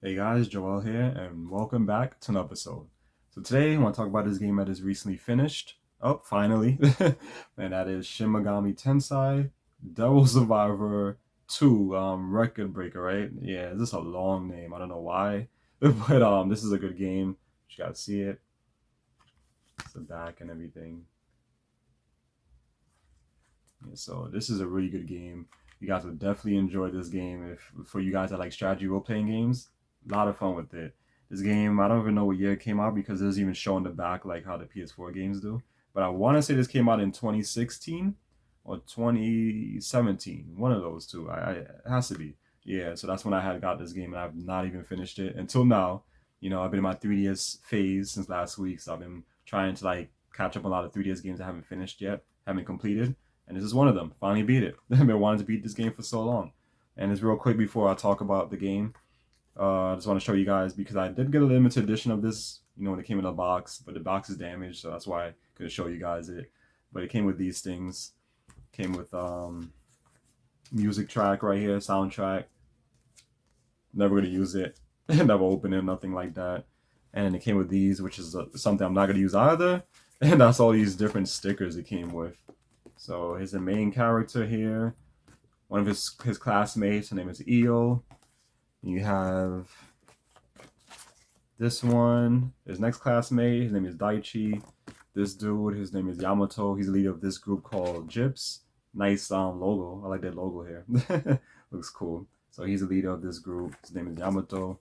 Hey guys, Joel here, and welcome back to an episode. So today I want to talk about this game that is recently finished. Oh, finally. And that is Shin Megami Tensei Devil Survivor 2 Record Breaker, right? Yeah, this is a long name. I don't know why. But this is a good game. You gotta see it. It's the back and everything. Yeah, so this is a really good game. You guys will definitely enjoy this game. If for you guys that like strategy role playing games, a lot of fun with it. This game, I don't even know what year it came out because it doesn't even show in the back like how the PS4 games do. But I want to say this came out in 2016 or 2017, one of those two. It has to be. Yeah, so that's when I had got this game and I've not even finished it until now. I've been in my 3DS phase since last week, so I've been trying to like catch up on a lot of 3DS games I haven't finished yet, haven't completed, and this is one of them. Finally beat it. I've been wanting to beat this game for so long. And it's real quick before I talk about the game. I just want to show you guys because I did get a limited edition of this, when it came in a box, but the box is damaged, so that's why I couldn't show you guys it. But it came with these things. Came with music track right here, soundtrack. Never gonna use it. Never open it, nothing like that. And it came with these, which is something I'm not gonna use either. And that's all these different stickers it came with. So here's the main character here. One of his classmates, her name is Io. You have this one, his next classmate, his name is Daichi. This dude, his name is Yamato. He's the leader of this group called Gyps. Nice logo. I like that logo here. Looks cool. So he's the leader of this group. His name is Yamato.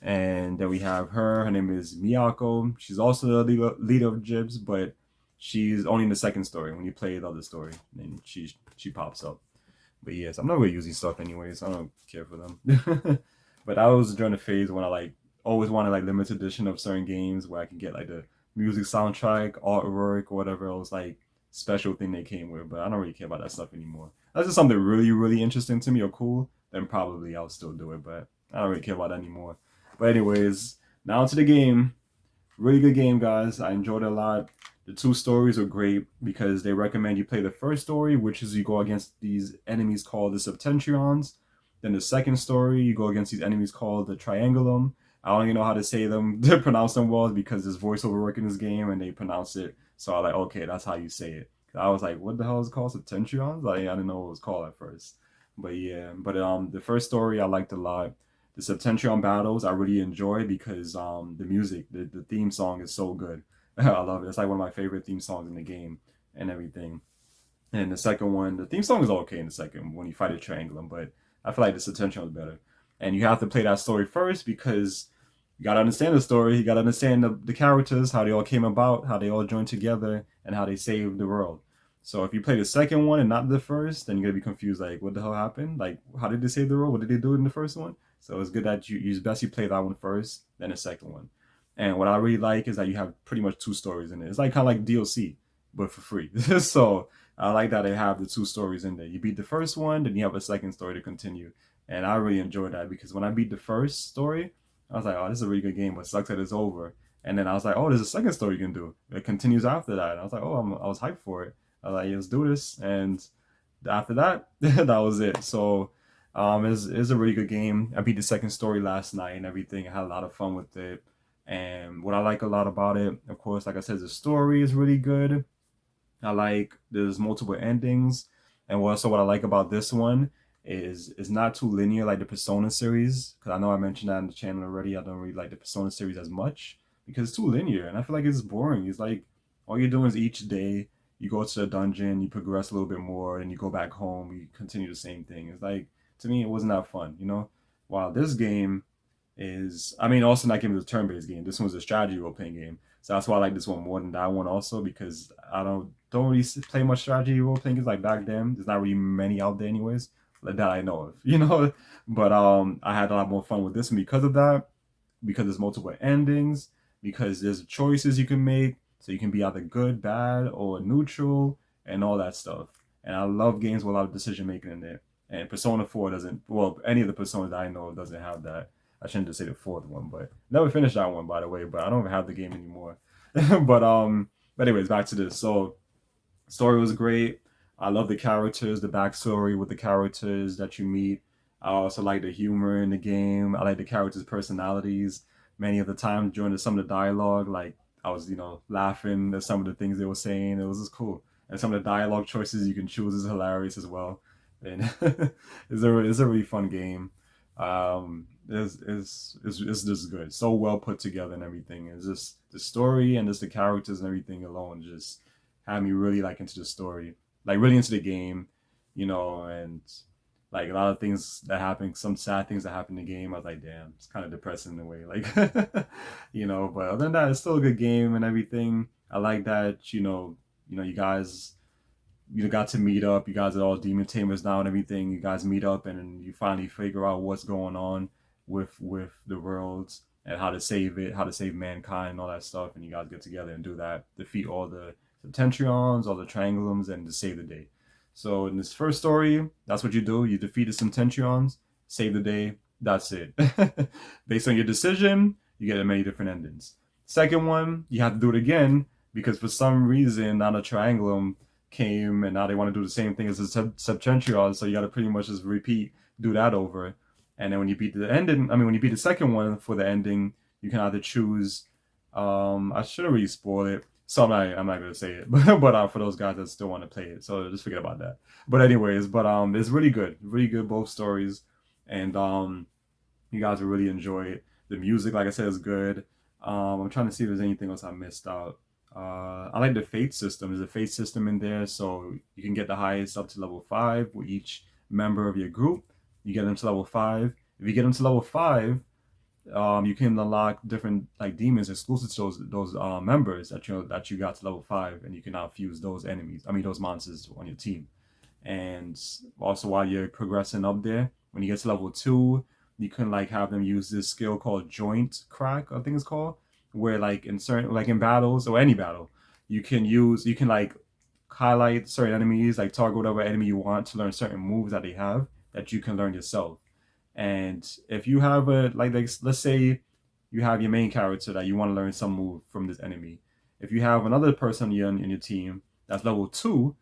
And then we have her. Her name is Miyako. She's also the leader of Gyps, but she's only in the second story. When you play the other story, then she pops up. But yes, I'm not really using stuff anyways. I don't care for them. But I was during the phase when I like always wanted like limited edition of certain games where I can get like the music soundtrack, artwork, or whatever else like special thing they came with. But I don't really care about that stuff anymore. That's just something really, really interesting to me or cool. Then probably I'll still do it. But I don't really care about that anymore. But anyways, now to the game. Really good game, guys. I enjoyed it a lot. The two stories are great because they recommend you play the first story, which is you go against these enemies called the Septentrions. Then the second story, you go against these enemies called the Triangulum. I don't even know how to say them, to pronounce them well because there's voiceover work in this game and they pronounce it. So I was like, okay, that's how you say it. I was like, what the hell is it called? Septentrions? Like, I didn't know what it was called at first. But yeah, but the first story I liked a lot. The Septentrion battles I really enjoy because the music, the theme song is so good. I love it. It's like one of my favorite theme songs in the game and everything. And the second one, the theme song is okay in the second when you fight a triangulum, but I feel like the Septentrion is better. And you have to play that story first because you gotta understand the story. You gotta understand the characters, how they all came about, how they all joined together, and how they saved the world. So if you play the second one and not the first, then you're gonna be confused. Like, what the hell happened? Like, how did they save the world? What did they do in the first one? So it's good that you best you play that one first, then the second one. And what I really like is that you have pretty much two stories in it. It's like kind of like DLC, but for free. So I like that they have the two stories in there. You beat the first one, then you have a second story to continue. And I really enjoyed that because when I beat the first story, I was like, oh, this is a really good game, but it sucks that it's over. And then I was like, oh, there's a second story you can do. It continues after that. And I was like, oh, I was hyped for it. I was like, yeah, let's do this. And after that, that was it. So it's a really good game. I beat the second story last night and everything. I had a lot of fun with it. And what I like a lot about it, of course, like I said, the story is really good. I like there's multiple endings, and also what I like about this one is it's not too linear like the Persona series. Because I know I mentioned that on the channel already. I don't really like the Persona series as much because it's too linear, and I feel like it's boring. It's like all you're doing is each day you go to the dungeon, you progress a little bit more, and you go back home, you continue the same thing. It's like to me, it wasn't that fun. While this game is, I mean, also that game is a turn-based game. This one's a strategy role-playing game. So that's why I like this one more than that one also because I don't really play much strategy role-playing games like back then. There's not really many out there anyways like that I know of. But I had a lot more fun with this one because of that, because there's multiple endings, because there's choices you can make. So you can be either good, bad, or neutral, and all that stuff. And I love games with a lot of decision making in there. And Persona 4 doesn't, well, any of the Personas that I know of doesn't have that. I shouldn't just say the fourth one, but never finished that one by the way. But I don't have the game anymore. But anyways, back to this. So story was great. I love the characters, the backstory with the characters that you meet. I also like the humor in the game. I like the characters' personalities. Many of the times during some of the dialogue, like I was, laughing at some of the things they were saying. It was just cool. And some of the dialogue choices you can choose is hilarious as well. And it's a really fun game. It's just good. So well put together and everything. It's just the story and just the characters and everything alone just had me really like into the story, like really into the game, and like a lot of things that happen, some sad things that happen in the game. I was like, damn, it's kind of depressing in a way, like, But other than that, it's still a good game and everything. I like that, you guys, got to meet up. You guys are all demon tamers now and everything. You guys meet up and you finally figure out what's going on with the worlds and how to save it, how to save mankind, and all that stuff. And you guys get together and do that, defeat all the Septentrions, all the Triangulums, and to save the day. So in this first story, that's what you do. You defeat the Septentrions, save the day. That's it. Based on your decision, you get many different endings. Second one, you have to do it again because for some reason, now the Triangulum came and now they want to do the same thing as the Septentrion. So you got to pretty much just do that over. And then when you beat the ending, when you beat the second one for the ending, you can either choose. I shouldn't really spoil it, so I'm not gonna say it. But for those guys that still want to play it, so just forget about that. But anyways, it's really good both stories, and you guys will really enjoy it. The music, like I said, is good. I'm trying to see if there's anything else I missed out. I like the fate system. There's a fate system in there, so you can get the highest up to level 5 with each member of your group. You get them to level 5. If you get them to level 5, you can unlock different like demons exclusive to those members that you got to level 5, and you can now fuse those those monsters on your team. And also while you're progressing up there, when you get to level 2, you can like have them use this skill called Joint Crack, I think it's called, where like in battles or any battle, you can like highlight certain enemies, like target whatever enemy you want to learn certain moves that they have that you can learn yourself. And if you have let's say you have your main character that you want to learn some move from this enemy. If you have another person in your team that's level 2,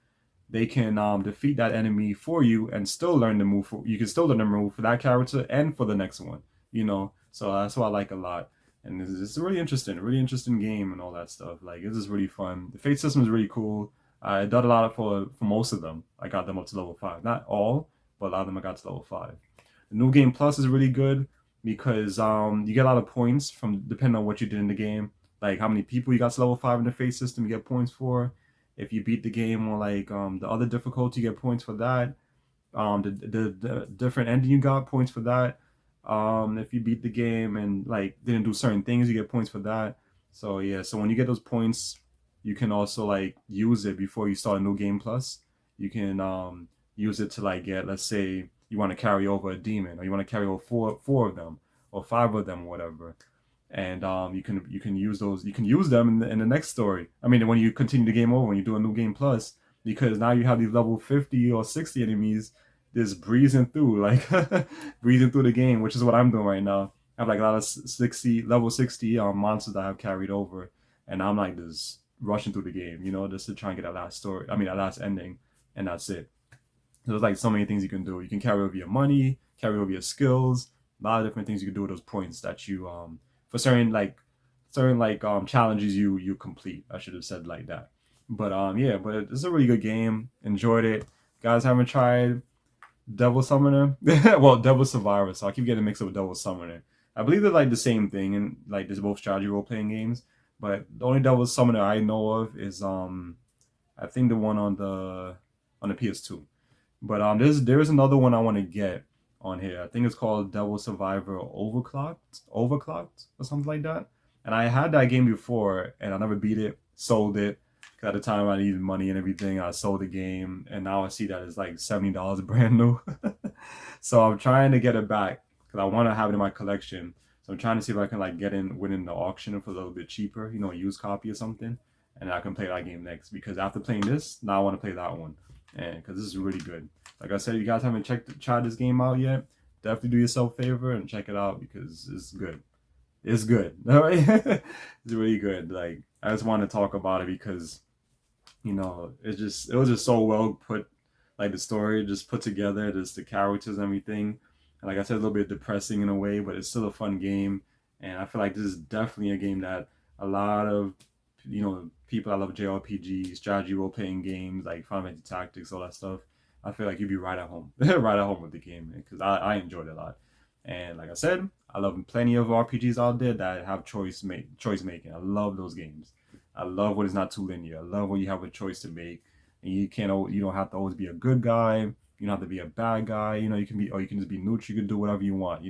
they can defeat that enemy for you and still learn the move. You can still learn the move for that character and for the next one. So that's what I like a lot. And it's a really interesting game and all that stuff. Like it's just really fun. The fate system is really cool. I did a lot for most of them. I got them up to level 5. Not all, but a lot of them I got to level 5. The new game plus is really good because you get a lot of points from depending on what you did in the game. Like how many people you got to level 5 in the fate system, you get points for. If you beat the game on like the other difficulty, you get points for that. The different ending, you got points for that. If you beat the game and like didn't do certain things, you get points for that. So yeah, so when you get those points, you can also like use it before you start a new game plus. You can use it to like get, let's say you want to carry over a demon, or you want to carry over four of them or 5 of them or whatever. And you can use those. You can use them in the next story. When you continue the game over, when you do a new game plus, because now you have these level 50 or 60 enemies just breezing through, like breezing through the game, which is what I'm doing right now. I have like a lot of level 60 monsters that I have carried over, and I'm like just rushing through the game, just to try and get that last story. That last ending, and that's it. There's like so many things you can do. You can carry over your money, carry over your skills, a lot of different things you can do with those points that you for certain challenges you complete. I should have said like that. But but it's a really good game. Enjoyed it. Guys haven't tried Devil Summoner? Well, Devil Survivor, so I keep getting mixed up with Devil Summoner. I believe they're like the same thing, and like there's both strategy role playing games. But the only Devil Summoner I know of is I think the one on the PS2. But there is another one I want to get on here. I think it's called Devil Survivor Overclocked or something like that. And I had that game before, and I never beat it. Sold it. At the time, I needed money and everything. I sold the game, and now I see that it's like $70 brand new. So I'm trying to get it back because I want to have it in my collection. So I'm trying to see if I can like win in the auction for a little bit cheaper, a used copy or something, and I can play that game next. Because after playing this, now I want to play that one, and because this is really good. Like I said, you guys haven't tried this game out yet, definitely do yourself a favor and check it out because it's good. It's good. All right, it's really good. Like I just want to talk about it because it was just so well put, like the story just put together, just the characters and everything. And like I said, a little bit depressing in a way, but it's still a fun game. And I feel like this is definitely a game that a lot of people that love JRPG, strategy role playing games like Final Fantasy Tactics, all that stuff. I feel like you'd be right at home, right at home with the game because I enjoyed it a lot. And like I said, I love plenty of RPGs out there that have choice making. I love those games. I love when it's not too linear. I love when you have a choice to make, and you don't have to always be a good guy. You don't have to be a bad guy. You can be, or you can just be neutral. You can do whatever you want.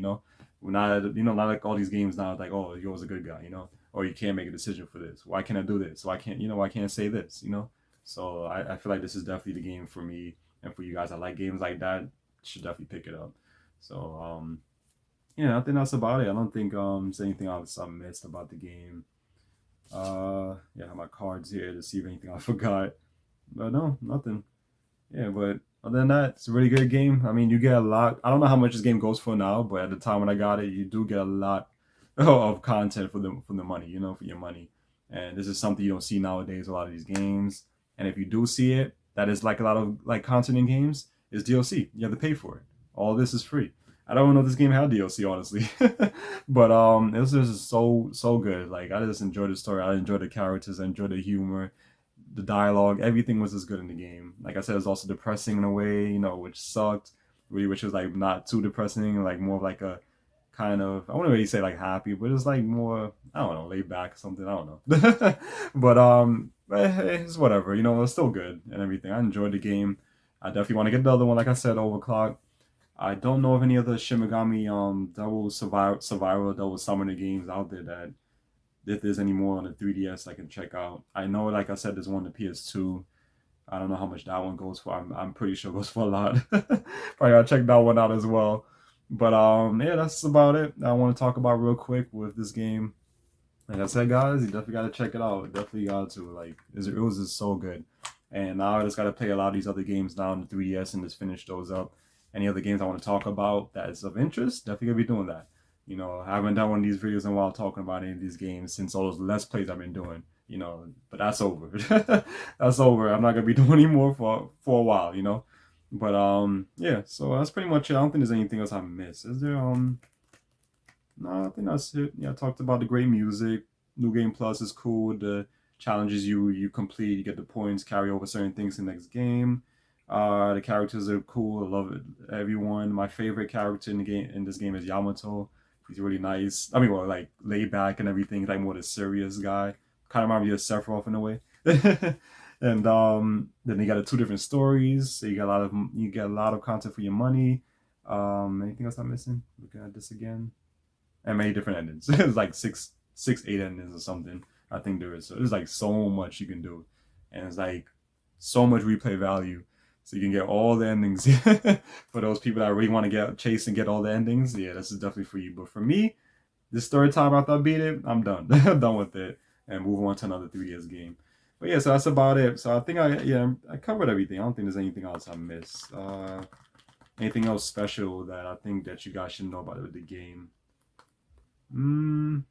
We're not, not like all these games now. It's like, oh, you're always a good guy. Or you can't make a decision for this. Why can't I do this? Why can't, why can't I say this? So I feel like this is definitely the game for me and for you guys. I like games like that. Should definitely pick it up. So yeah, I think that's about it. I don't think there's anything else I missed about the game. Yeah, I have my cards here to see if anything I forgot. But no, nothing. Yeah, but other than that, it's a really good game. I mean, you get a lot. I don't know how much this game goes for now, but at the time when I got it, you do get a lot of content for the money, for your money. And this is something you don't see nowadays. A lot of these games, and if you do see it, that is like a lot of like content in games is DLC. You have to pay for it. All this is free. I don't know if this game had DLC, honestly, but it was just so good. Like I just enjoyed the story. I enjoyed the characters. I enjoyed the humor, the dialogue. Everything was just good in the game. Like I said, it's also depressing in a way, which sucked. Really, which was like not too depressing, like more of like a kind of, I wouldn't really say like happy, but it's like more, I don't know, laid back or something. I don't know, but hey, it's whatever. It's still good and everything. I enjoyed the game. I definitely want to get the other one. Like I said, overclock. I don't know of any other Shin Megami double survival double summoner games out there that if there's any more on the 3DS I can check out. I know, like I said, there's one on the PS2. I don't know how much that one goes for. I'm pretty sure it goes for a lot. Probably gotta check that one out as well. But yeah, that's about it. I want to talk about real quick with this game. Like I said, guys, you definitely gotta check it out. Definitely got to. Like it was just so good. And now I just gotta play a lot of these other games now on the 3DS and just finish those up. Any other games I want to talk about that is of interest, definitely gonna be doing that. I haven't done one of these videos in a while talking about any of these games since all those Let's Plays I've been doing. But that's over. That's over. I'm not gonna be doing any more for a while. But yeah, so that's pretty much it. I don't think there's anything else I missed. Is there no, I think that's it. Yeah, I talked about the great music. New Game Plus is cool. The challenges you complete, you get the points, carry over certain things to the next game. The characters are cool. I love it. Everyone. My favorite character in this game is Yamato. He's really nice. I mean, well, like laid back and everything. He's like more the serious guy. Kind of reminds me of Sephiroth in a way. And then you got the two different stories. So you get a lot of content for your money. Anything else I'm missing? Looking at this again, and many different endings. It's like eight endings or something. I think there is. So there's like so much you can do, and it's like so much replay value. So you can get all the endings for those people that really want to chase and get all the endings. Yeah, this is definitely for you. But for me, this third time after I beat it, I'm done. I'm done with it and move on to another 3DS game. But yeah, so that's about it. So I think I covered everything. I don't think there's anything else I missed. Anything else special that I think that you guys should know about the game? No,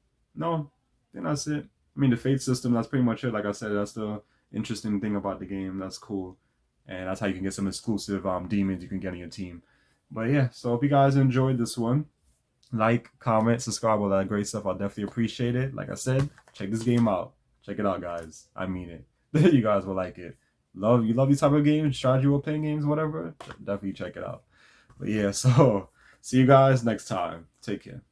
I think that's it. I mean, the fate system, that's pretty much it. Like I said, that's the interesting thing about the game. That's cool. And that's how you can get some exclusive demons you can get on your team. But yeah, so if you guys enjoyed this one, like, comment, subscribe, all that great stuff. I'll definitely appreciate it. Like I said, check this game out. Check it out, guys. I mean it. You guys will like it. You love these type of games, strategy role playing games, whatever. Definitely check it out. But yeah, so see you guys next time. Take care.